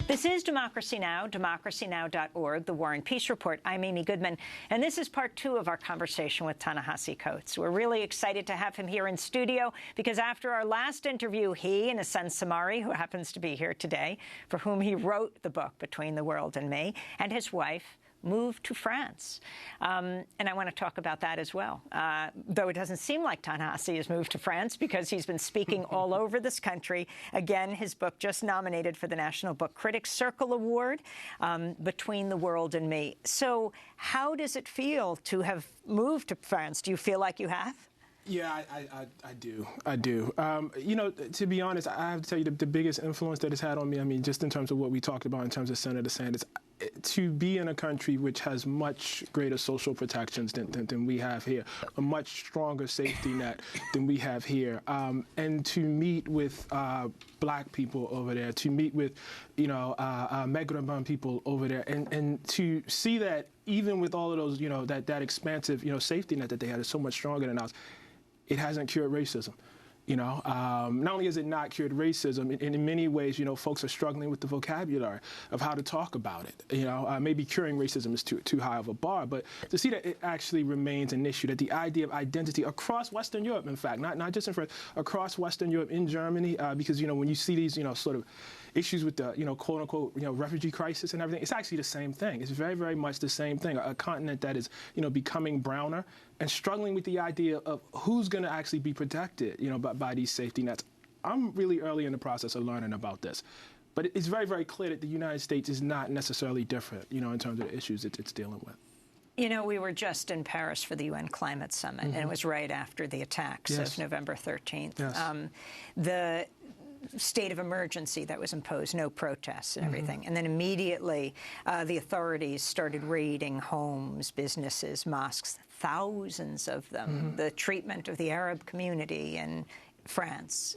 This is Democracy Now!, democracynow.org, The War and Peace Report. I'm Amy Goodman, and this is part 2 of our conversation with Ta-Nehisi Coates. We're really excited to have him here in studio because after our last interview, he and his son Samari, who happens to be here today, for whom he wrote the book Between the World and Me, and his wife moved to France. And I want to talk about that as well. Though it doesn't seem like Ta-Nehisi has moved to France because he's been speaking all over this country. Again, his book just nominated for the National Book Critics Circle Award, Between the World and Me. So how does it feel to have moved to France? Do you feel like you have? Yeah, I do. I do. You know, to be honest, I have to tell you the biggest influence that it's had on me, I mean, just in terms of what we talked about in terms of Senator Sanders, to be in a country which has much greater social protections than we have here, a much stronger safety net than we have here, and to meet with black people over there, to meet with, you know, Maghreb people over there, and to see that even with all of those, you know, that expansive, you know, safety net that they had is so much stronger than ours, it hasn't cured racism. You know, not only has it not cured racism, in many ways, you know, folks are struggling with the vocabulary of how to talk about it. You know, maybe curing racism is too high of a bar, but to see that it actually remains an issue, that the idea of identity across Western Europe, in fact, not just in France, across Western Europe, in Germany, because, you know, when you see these, you know, sort of issues with the, you know, quote unquote, you know, refugee crisis and everything, it's actually the same thing. It's very, very much the same thing. A continent that is, you know, becoming browner and struggling with the idea of who's going to actually be protected, you know, by these safety nets. I'm really early in the process of learning about this. But it's very, very clear that the United States is not necessarily different, you know, in terms of the issues it's dealing with. You know, we were just in Paris for the UN Climate Summit, and it was right after the attacks of November 13th. Yes. The state of emergency that was imposed, no protests and everything. And then immediately the authorities started raiding homes, businesses, mosques, thousands of them, the treatment of the Arab community in France.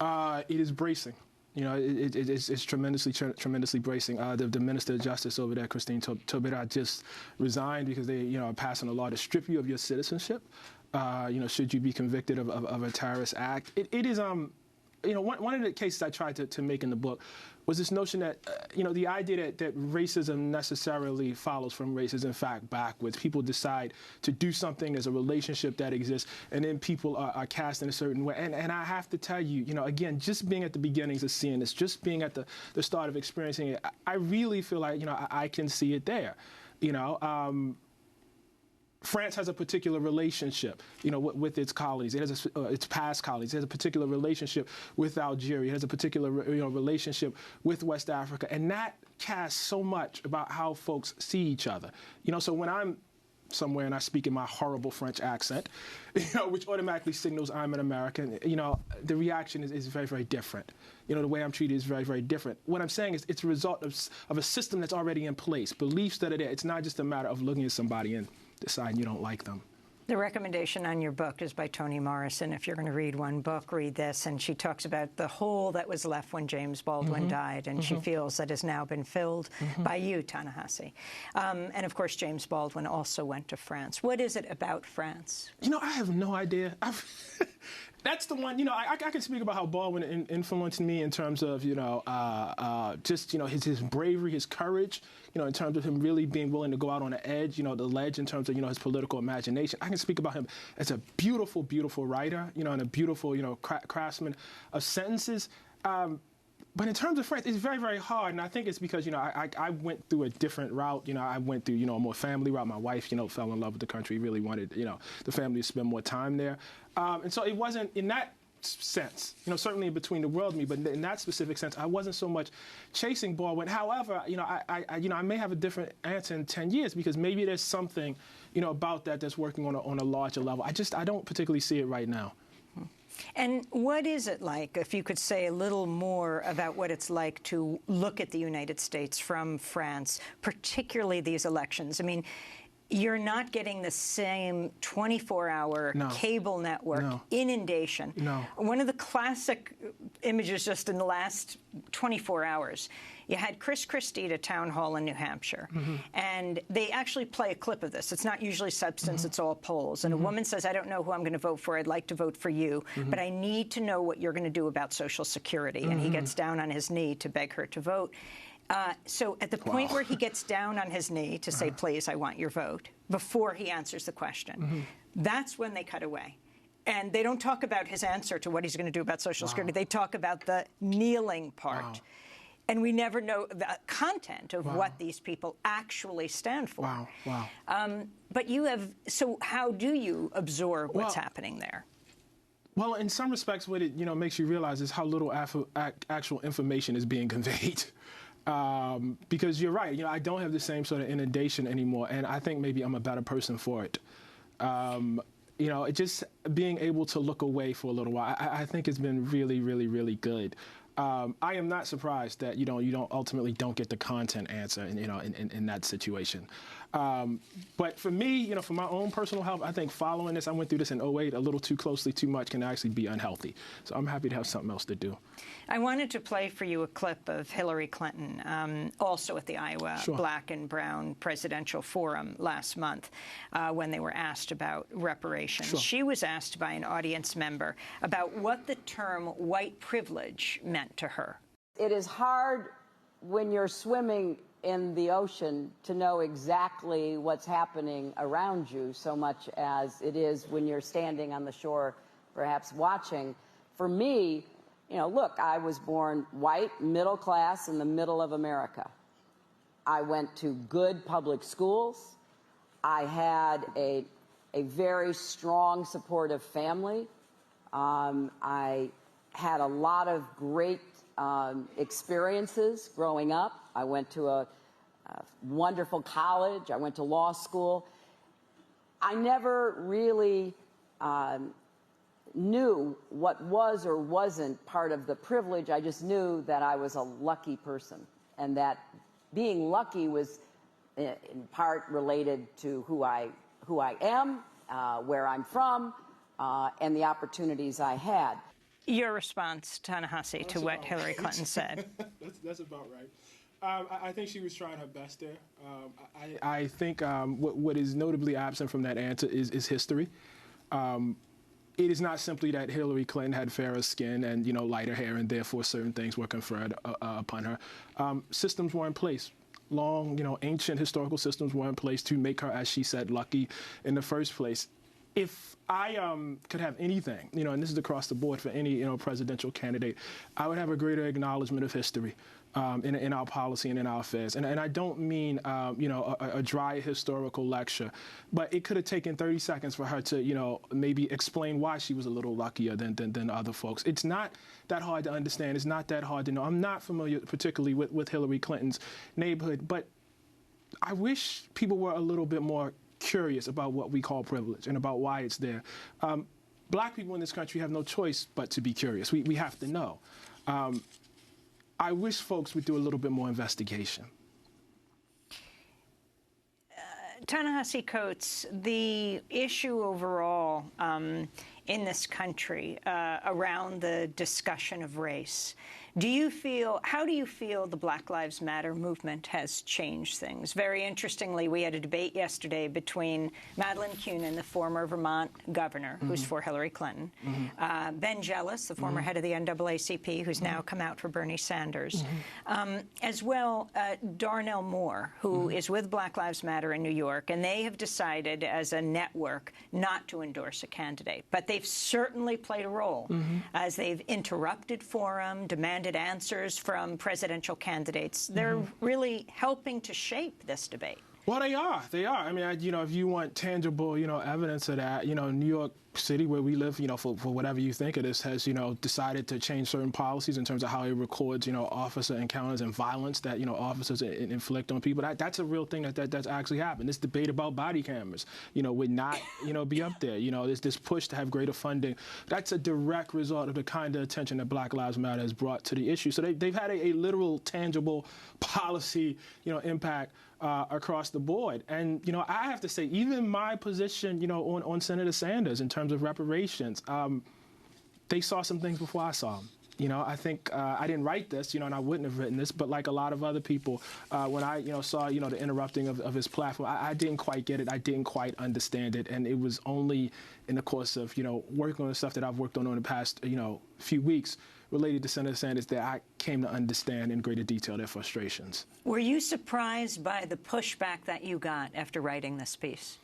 It is bracing. You know, it's tremendously bracing. The Minister of Justice over there, Christine Taubira, just resigned because they, you know, are passing a law to strip you of your citizenship, you know, should you be convicted of a terrorist act. It is, you know, one of the cases I tried to make in the book was this notion that, you know, the idea that racism necessarily follows from race is in fact backwards. People decide to do something, there's a relationship that exists, and then people are cast in a certain way. And I have to tell you, you know, again, just being at the beginnings of seeing this, just being at the start of experiencing it, I really feel like, you know, I can see it there, you know. France has a particular relationship, you know, with its colonies. It has its past colonies. It has a particular relationship with Algeria. It has a particular, you know, relationship with West Africa, and that casts so much about how folks see each other. You know, so when I'm somewhere and I speak in my horrible French accent, you know, which automatically signals I'm an American, you know, the reaction is very, very different. You know, the way I'm treated is very, very different. What I'm saying is it's a result of a system that's already in place, beliefs that are there. It's not just a matter of looking at somebody and deciding you don't like them. The recommendation on your book is by Toni Morrison. If you're going to read one book, read this. And she talks about the hole that was left when James Baldwin died, and she feels that has now been filled by you, Ta-Nehisi. And, of course, James Baldwin also went to France. What is it about France? You know, I have no idea. That's the one, you know, I can speak about how Baldwin influenced me in terms of, you know, just, you know, his bravery, his courage, you know, in terms of him really being willing to go out on the edge, you know, the ledge in terms of, you know, his political imagination. I can speak about him as a beautiful, beautiful writer, you know, and a beautiful, you know, craftsman of sentences. But in terms of France, it's very, very hard, and I think it's because, you know, I went through a different route. You know, I went through, you know, a more family route. My wife, you know, fell in love with the country, really wanted, you know, the family to spend more time there. And so it wasn't, in that sense, you know, certainly Between the World and Me, but in that specific sense, I wasn't so much chasing Baldwin. However, you know, I may have a different answer in 10 years because maybe there's something, you know, about that that's working on a larger level. I don't particularly see it right now. And what is it like, if you could say a little more about what it's like to look at the United States from France, particularly these elections? I mean, you're not getting the same 24-hour cable network inundation. One of the classic images just in the last 24 hours, you had Chris Christie at a town hall in New Hampshire, and they actually play a clip of this. It's not usually substance, it's all polls. And a woman says, I don't know who I'm going to vote for. I'd like to vote for you, but I need to know what you're going to do about Social Security. And he gets down on his knee to beg her to vote. So at the point where he gets down on his knee to say, please, I want your vote, before he answers the question, that's when they cut away. And they don't talk about his answer to what he's going to do about Social Security. They talk about the kneeling part. And we never know the content of what these people actually stand for. But you have, so how do you absorb what's happening there? Well, in some respects, what it makes you realize is how little actual information is being conveyed. Because you're right, I don't have the same sort of inundation anymore, and I think maybe I'm a better person for it. Just being able to look away for a little while, I think it's been really, really, really good. I am not surprised that you don't ultimately get the content answer in that situation. But for me, for my own personal health, I think following this, I went through this in 2008, a little too closely, too much can actually be unhealthy. So I'm happy to have something else to do. I wanted to play for you a clip of Hillary Clinton, also at the Iowa Black and Brown Presidential Forum last month, when they were asked about reparations. She was asked by an audience member about what the term white privilege meant to her. It is hard when you're swimming in the ocean to know exactly what's happening around you so much as it is when you're standing on the shore, perhaps watching. For me, look, I was born white, middle class, in the middle of America. I went to good public schools. I had a very strong, supportive family. I had a lot of great experiences growing up. I went to a wonderful college. I went to law school. I never really knew what was or wasn't part of the privilege. I just knew that I was a lucky person, and that being lucky was in part related to who I am, where I'm from, and the opportunities I had. Your response, Ta-Nehisi, to what Hillary Clinton said? That's about right. I think she was trying her best there. I think what is notably absent from that answer is history. It is not simply that Hillary Clinton had fairer skin and lighter hair, and therefore certain things were conferred upon her. Systems were in place. Long, ancient historical systems were in place to make her, as she said, lucky in the first place. If I could have anything, and this is across the board for any presidential candidate, I would have a greater acknowledgement of history in our policy and in our affairs. And I don't mean a dry historical lecture, but it could have taken 30 seconds for her to maybe explain why she was a little luckier than other folks. It's not that hard to understand. It's not that hard to know. I'm not familiar particularly with Hillary Clinton's neighborhood, but I wish people were a little bit more curious about what we call privilege and about why it's there. Black people in this country have no choice but to be curious. We have to know. I wish folks would do a little bit more investigation. Ta-Nehisi Coates, the issue overall in this country around the discussion of race, how do you feel the Black Lives Matter movement has changed things? Very interestingly, we had a debate yesterday between Madeleine Kunin, the former Vermont governor, who's for Hillary Clinton, Ben Jealous, the former head of the NAACP, who's now come out for Bernie Sanders, as well Darnell Moore, who is with Black Lives Matter in New York, and they have decided as a network not to endorse a candidate. But they've certainly played a role as they've interrupted forum, demanded answers from presidential candidates. They're really helping to shape this debate. Well, they are. They are. I mean, if you want tangible, evidence of that, New York City, where we live, for whatever you think of this, has, decided to change certain policies in terms of how it records, officer encounters and violence that, officers inflict on people. That's a real thing that's actually happened. This debate about body cameras, would not, be up there. There's this push to have greater funding. That's a direct result of the kind of attention that Black Lives Matter has brought to the issue. So they've had a literal, tangible policy, impact across the board. And, I have to say, even my position, on Senator Sanders in terms of reparations, they saw some things before I saw them. I think I didn't write this, and I wouldn't have written this, but like a lot of other people, when I, saw, the interrupting of his platform, I didn't quite get it. I didn't quite understand it. And it was only in the course of, working on the stuff that I've worked on in the past, few weeks related to Senator Sanders that I came to understand in greater detail their frustrations. Were you surprised by the pushback that you got after writing this piece?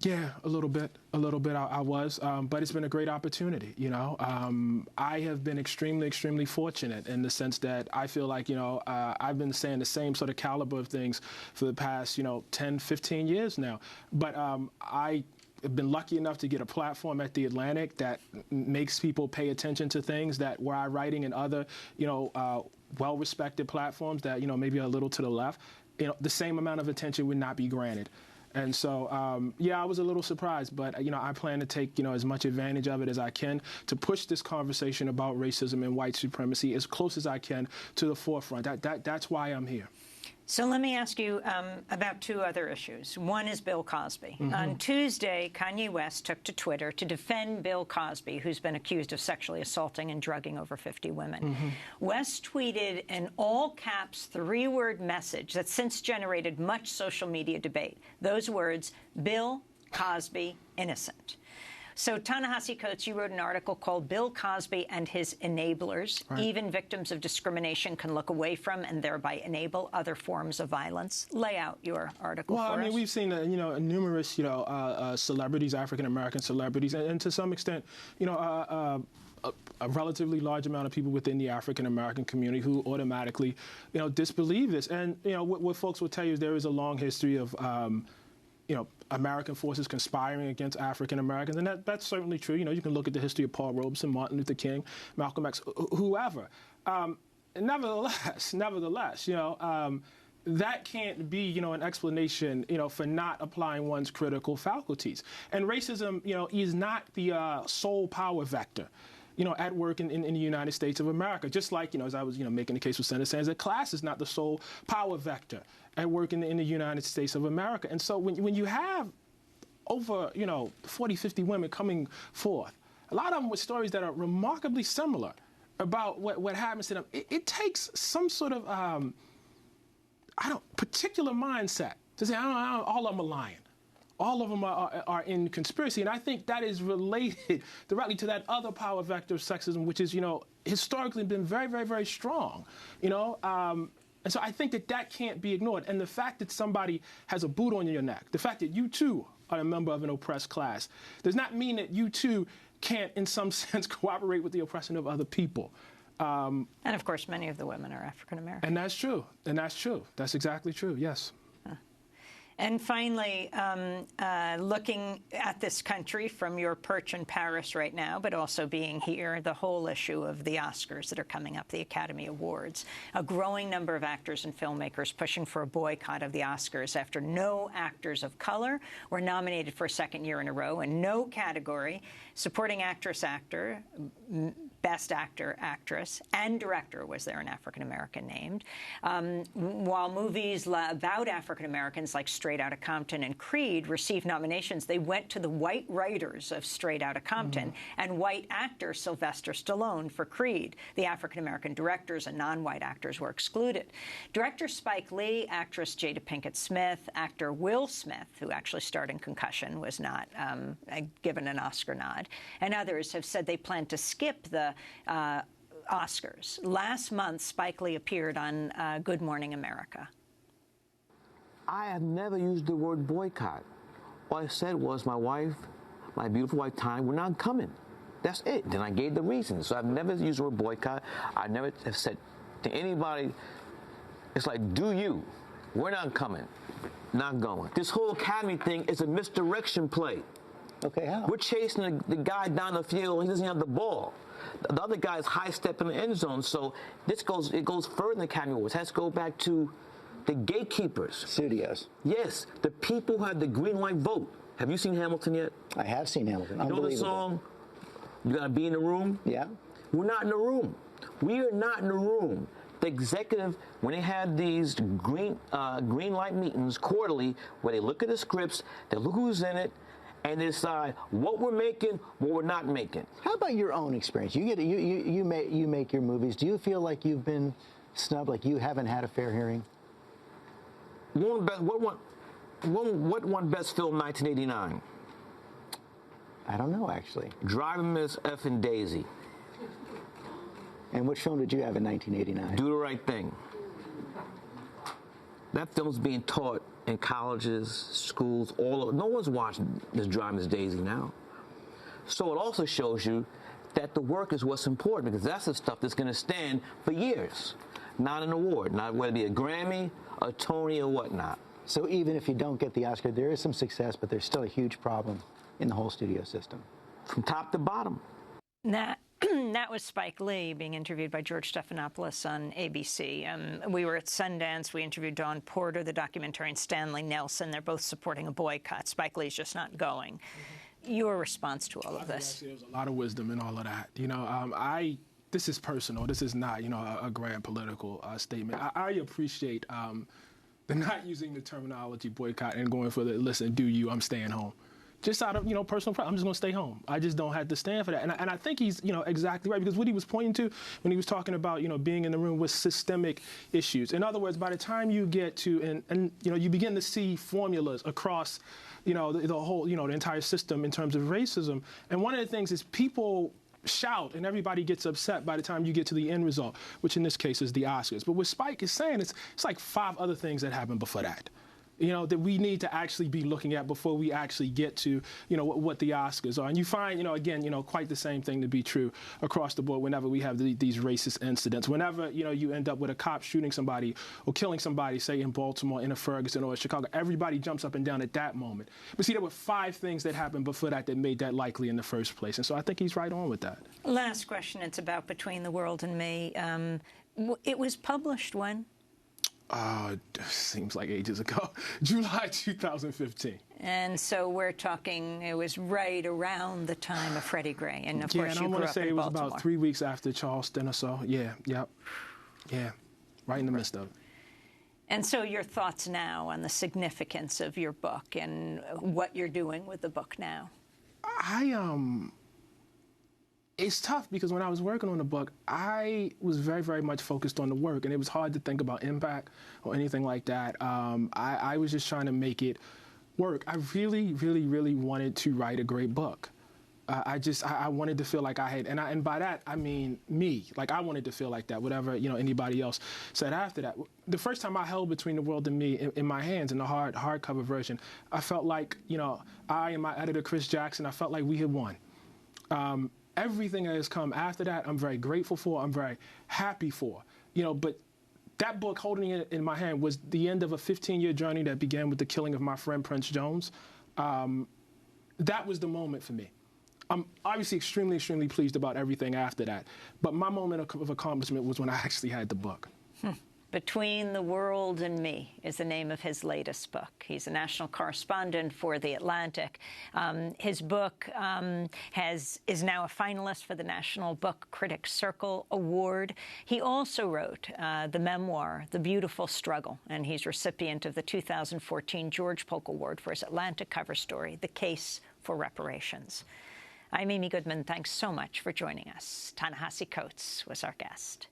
Yeah, a little bit I was, but it's been a great opportunity, I have been extremely, extremely fortunate in the sense that I feel like, I've been saying the same sort of caliber of things for the past, 10, 15 years now. But I have been lucky enough to get a platform at The Atlantic that makes people pay attention to things that were I writing in other, well-respected platforms that, maybe a little to the left, the same amount of attention would not be granted. And so, yeah, I was a little surprised, but, I plan to take, as much advantage of it as I can to push this conversation about racism and white supremacy as close as I can to the forefront. That's why I'm here. So let me ask you about two other issues. One is Bill Cosby. On Tuesday, Kanye West took to Twitter to defend Bill Cosby, who's been accused of sexually assaulting and drugging over 50 women. West tweeted an all-caps 3-word message that's since generated much social media debate. Those words, Bill Cosby, innocent. So, Ta-Nehisi Coates, you wrote an article called Bill Cosby and His Enablers. Right. Even victims of discrimination can look away from and thereby enable other forms of violence. Lay out your article for us. Well, I mean, we've seen, numerous, celebrities, African-American celebrities, and to some extent, a relatively large amount of people within the African-American community who automatically, disbelieve this. And, what folks will tell you is there is a long history of, American forces conspiring against African Americans, and that's certainly true. You can look at the history of Paul Robeson, Martin Luther King, Malcolm X, whoever. Nevertheless, that can't be, an explanation, for not applying one's critical faculties. And racism, is not the sole power vector, at work in the United States of America. Just like, as I was, making the case with Senator Sanders, that class is not the sole power vector at work in the United States of America. And so when you have over, 40, 50 women coming forth, a lot of them with stories that are remarkably similar about what happens to them, it takes some sort of, particular mindset to say, all of them are lying. All of them are in conspiracy. And I think that is related directly to that other power vector of sexism, which is, historically been very, very, very strong, And so I think that can't be ignored. And the fact that somebody has a boot on your neck, the fact that you, too, are a member of an oppressed class, does not mean that you, too, can't, in some sense, cooperate with the oppression of other people. And, of course, many of the women are African American. And that's true. And that's true. That's exactly true, yes. And finally, looking at this country from your perch in Paris right now, but also being here, the whole issue of the Oscars that are coming up, the Academy Awards, a growing number of actors and filmmakers pushing for a boycott of the Oscars after no actors of color were nominated for a second year in a row in no category. Supporting actress, actor, Best Actor, Actress, and Director was there an African-American named. While movies about African-Americans like Straight Outta Compton and Creed received nominations, they went to the white writers of Straight Outta Compton and white actor Sylvester Stallone for Creed. The African-American directors and non-white actors were excluded. Director Spike Lee, actress Jada Pinkett Smith, actor Will Smith, who actually starred in Concussion, was not given an Oscar nod. And others have said they plan to skip the Oscars. Last month, Spike Lee appeared on Good Morning America. I have never used the word boycott. All I said was my wife, my beautiful wife, Tanya, we're not coming. That's it. Then I gave the reasons. So I've never used the word boycott. I never have said to anybody, it's like, do you? We're not coming. Not going. This whole Academy thing is a misdirection play. Okay, how? We're chasing the guy down the field. He doesn't have the ball. The other guy is high step in the end zone. So it goes further than the Academy Awards. It has to go back to the gatekeepers. Studios. Yes, the people who had the green light vote. Have you seen Hamilton yet? I have seen Hamilton. You know the song, You Gotta Be in the Room? Yeah. We're not in the room. We are not in the room. The executive, when they had these green light meetings quarterly, where they look at the scripts, they look who's in it, and decide what we're making, what we're not making. How about your own experience? You make your movies. Do you feel like you've been snubbed, like you haven't had a fair hearing? What won Best Film 1989? I don't know, actually. Driving Miss Effing Daisy. And which film did you have in 1989? Do the Right Thing. That film's being taught in colleges, schools, no one's watching this Driving Miss Daisy now. So it also shows you that the work is what's important, because that's the stuff that's going to stand for years, not an award, not whether it be a Grammy, a Tony, or whatnot. So even if you don't get the Oscar, there is some success, but there's still a huge problem in the whole studio system. From top to bottom. That was Spike Lee being interviewed by George Stephanopoulos on ABC. We were at Sundance. We interviewed Dawn Porter, the documentarian, Stanley Nelson. They're both supporting a boycott. Spike Lee's just not going. Your response to all of this? Actually, there's a lot of wisdom in all of that. You know, this is personal. This is not, you know, a grand political statement. I appreciate the not using the terminology boycott and going for the, listen, do you, I'm staying home. Just out of, you know, personal pride, I'm just going to stay home. I just don't have to stand for that. And I think he's, you know, exactly right, because what he was pointing to when he was talking about, you know, being in the room was systemic issues. In other words, by the time you get to, and you know, you begin to see formulas across, you know, the whole, you know, the entire system in terms of racism. And one of the things is people shout and everybody gets upset by the time you get to the end result, which in this case is the Oscars. But what Spike is saying, it's like 5 other things that happened before that, you know, that we need to actually be looking at before we actually get to, you know, what the Oscars are. And you find, you know, again, you know, quite the same thing to be true across the board whenever we have these racist incidents. Whenever, you know, you end up with a cop shooting somebody or killing somebody, say in Baltimore, in a Ferguson or Chicago, everybody jumps up and down at that moment. But see, there were 5 things that happened before that made that likely in the first place. And so I think he's right on with that. Last question. It's about Between the World and Me. It was published when? Seems like ages ago. July 2015. And so we're talking, it was right around the time of Freddie Gray. And of course, and you I grew want up to say in it was Baltimore. about 3 weeks after Charleston or so. Yeah, right in the midst of it. And so your thoughts now on the significance of your book and what you're doing with the book now? It's tough because when I was working on the book, I was very, very much focused on the work, and it was hard to think about impact or anything like that. I was just trying to make it work. I really, really, really wanted to write a great book. I wanted to feel like I had, and by that I mean me. Like I wanted to feel like that. Whatever, you know, anybody else said after that. The first time I held Between the World and Me in my hands in the hardcover version, I felt like, you know, I and my editor Chris Jackson, I felt like we had won. Everything that has come after that, I'm very grateful for. I'm very happy for. You know, but that book, holding it in my hand, was the end of a 15-year journey that began with the killing of my friend Prince Jones. That was the moment for me. I'm obviously extremely, extremely pleased about everything after that. But my moment of accomplishment was when I actually had the book. Between the World and Me is the name of his latest book. He's a national correspondent for The Atlantic. His book is now a finalist for the National Book Critics Circle Award. He also wrote the memoir, The Beautiful Struggle, and he's recipient of the 2014 George Polk Award for his Atlantic cover story, The Case for Reparations. I'm Amy Goodman. Thanks so much for joining us. Ta-Nehisi Coates was our guest.